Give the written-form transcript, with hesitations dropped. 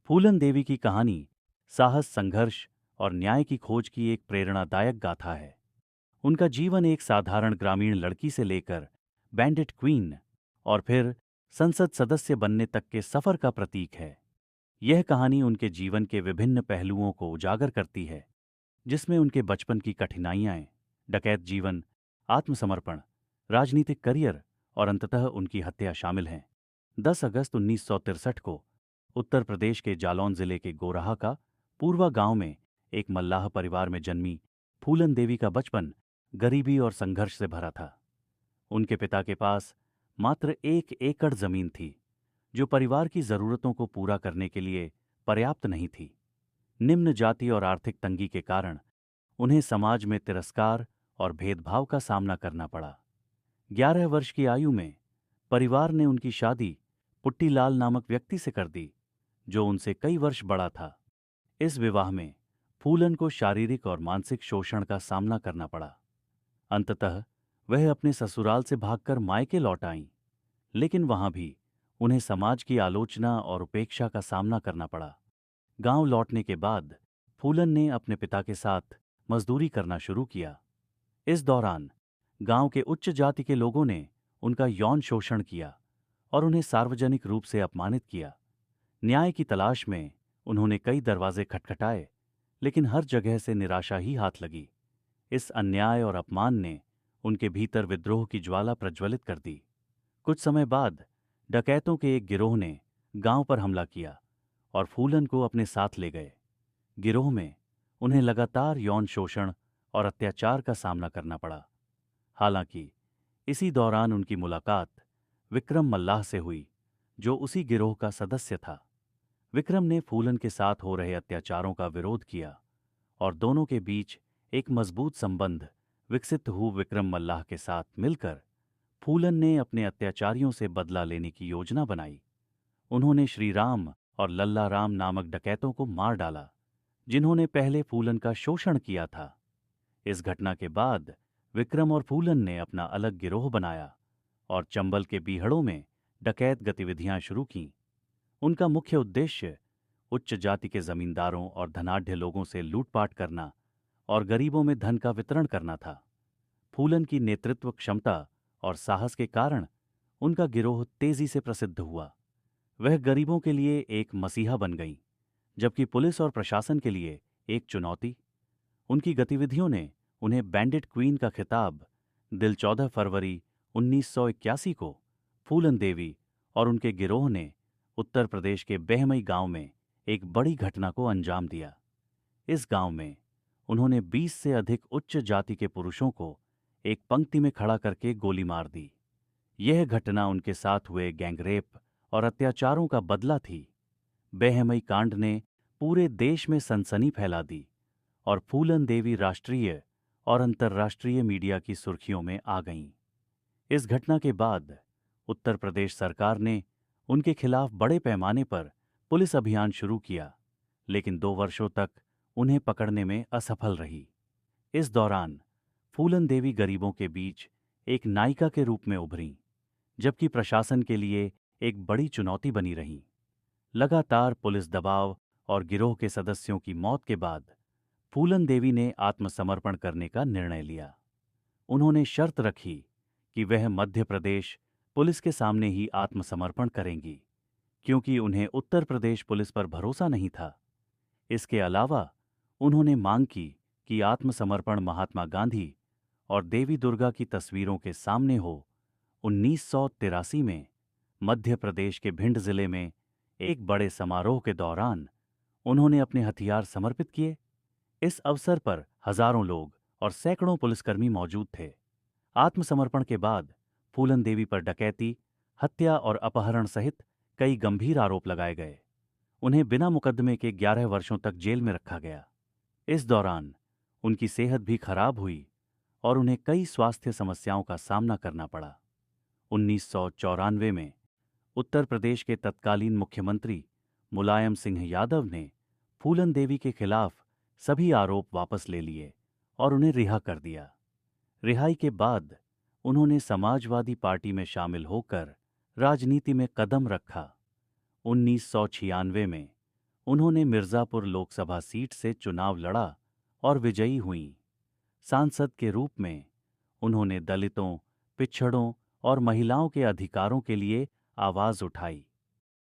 फूलन देवी की कहानी साहस, संघर्ष और न्याय की खोज की एक प्रेरणादायक गाथा है। उनका जीवन एक साधारण ग्रामीण लड़की से लेकर बैंडिट क्वीन और फिर संसद सदस्य बनने तक के सफर का प्रतीक है। यह कहानी उनके जीवन के विभिन्न पहलुओं को उजागर करती है, जिसमें उनके बचपन की कठिनाइयां, डकैत जीवन, आत्मसमर्पण, राजनीतिक करियर और अंततः उनकी हत्या शामिल हैं। 10 अगस्त 1963 को उत्तर प्रदेश के जालौन जिले के गोराहा का पूर्वा गांव में एक मल्लाह परिवार में जन्मी फूलन देवी का बचपन गरीबी और संघर्ष से भरा था। उनके पिता के पास मात्र 1 एकड़ जमीन थी, जो परिवार की जरूरतों को पूरा करने के लिए पर्याप्त नहीं थी। निम्न जाति और आर्थिक तंगी के कारण उन्हें समाज में तिरस्कार और भेदभाव का सामना करना पड़ा। 11 वर्ष की आयु में परिवार ने उनकी शादी पुट्टीलाल नामक व्यक्ति से कर दी, जो उनसे कई वर्ष बड़ा था। इस विवाह में फूलन को शारीरिक और मानसिक शोषण का सामना करना पड़ा। अंततः वह अपने ससुराल से भागकर मायके लौट आईं, लेकिन वहां भी उन्हें समाज की आलोचना और उपेक्षा का सामना करना पड़ा। गांव लौटने के बाद फूलन ने अपने पिता के साथ मजदूरी करना शुरू किया। इस दौरान गांव के उच्च जाति के लोगों ने उनका यौन शोषण किया और उन्हें सार्वजनिक रूप से अपमानित किया। न्याय की तलाश में उन्होंने कई दरवाजे खटखटाए, लेकिन हर जगह से निराशा ही हाथ लगी। इस अन्याय और अपमान ने उनके भीतर विद्रोह की ज्वाला प्रज्वलित कर दी। कुछ समय बाद डकैतों के एक गिरोह ने गांव पर हमला किया और फूलन को अपने साथ ले गए। गिरोह में उन्हें लगातार यौन शोषण और अत्याचार का सामना करना पड़ा। हालांकि इसी दौरान उनकी मुलाकात विक्रम मल्लाह से हुई, जो उसी गिरोह का सदस्य था। विक्रम ने फूलन के साथ हो रहे अत्याचारों का विरोध किया और दोनों के बीच एक मजबूत संबंध विकसित हुआ। विक्रम मल्लाह के साथ मिलकर फूलन ने अपने अत्याचारियों से बदला लेने की योजना बनाई। उन्होंने श्री राम और लल्ला राम नामक डकैतों को मार डाला, जिन्होंने पहले फूलन का शोषण किया था। इस घटना के बाद विक्रम और फूलन ने अपना अलग गिरोह बनाया और चंबल के बीहड़ों में डकैत गतिविधियां शुरू कीं। उनका मुख्य उद्देश्य उच्च जाति के जमींदारों और धनाढ्य लोगों से लूटपाट करना और गरीबों में धन का वितरण करना था। फूलन की नेतृत्व क्षमता और साहस के कारण उनका गिरोह तेजी से प्रसिद्ध हुआ। वह गरीबों के लिए एक मसीहा बन गई, जबकि पुलिस और प्रशासन के लिए एक चुनौती। उनकी गतिविधियों ने उन्हें बैंडिट क्वीन का खिताब दिल 14 फरवरी 1981 को फूलन देवी और उनके गिरोह ने उत्तर प्रदेश के बेहमई गांव में एक बड़ी घटना को अंजाम दिया। इस गांव में उन्होंने 20 से अधिक उच्च जाति के पुरुषों को एक पंक्ति में खड़ा करके गोली मार दी। यह घटना उनके साथ हुए गैंगरेप और अत्याचारों का बदला थी। बेहमई कांड ने पूरे देश में सनसनी फैला दी और फूलन देवी राष्ट्रीय और अंतर्राष्ट्रीय मीडिया की सुर्खियों में आ गईं। इस घटना के बाद उत्तर प्रदेश सरकार ने उनके खिलाफ बड़े पैमाने पर पुलिस अभियान शुरू किया, लेकिन 2 वर्षों तक उन्हें पकड़ने में असफल रही। इस दौरान फूलन देवी गरीबों के बीच एक नायिका के रूप में उभरीं, जबकि प्रशासन के लिए एक बड़ी चुनौती बनी रहीं। लगातार पुलिस दबाव और गिरोह के सदस्यों की मौत के बाद फूलन देवी ने आत्मसमर्पण करने का निर्णय लिया। उन्होंने शर्त रखी कि वह मध्य प्रदेश पुलिस के सामने ही आत्मसमर्पण करेंगी, क्योंकि उन्हें उत्तर प्रदेश पुलिस पर भरोसा नहीं था। इसके अलावा उन्होंने मांग की कि आत्मसमर्पण महात्मा गांधी और देवी दुर्गा की तस्वीरों के सामने हो। 1983 में मध्य प्रदेश के भिंड जिले में एक बड़े समारोह के दौरान उन्होंने अपने हथियार समर्पित किए। इस अवसर पर हजारों लोग और सैकड़ों पुलिसकर्मी मौजूद थे। आत्मसमर्पण के बाद फूलन देवी पर डकैती, हत्या और अपहरण सहित कई गंभीर आरोप लगाए गए। उन्हें बिना मुकदमे के 11 वर्षों तक जेल में रखा गया। इस दौरान उनकी सेहत भी खराब हुई और उन्हें कई स्वास्थ्य समस्याओं का सामना करना पड़ा। 1994 में उत्तर प्रदेश के तत्कालीन मुख्यमंत्री मुलायम सिंह यादव ने फूलन देवी के खिलाफ सभी आरोप वापस ले लिए और उन्हें रिहा कर दिया। रिहाई के बाद उन्होंने समाजवादी पार्टी में शामिल होकर राजनीति में कदम रखा। 1996 में उन्होंने मिर्जापुर लोकसभा सीट से चुनाव लड़ा और विजयी हुईं। सांसद के रूप में उन्होंने दलितों, पिछड़ों और महिलाओं के अधिकारों के लिए आवाज उठाई।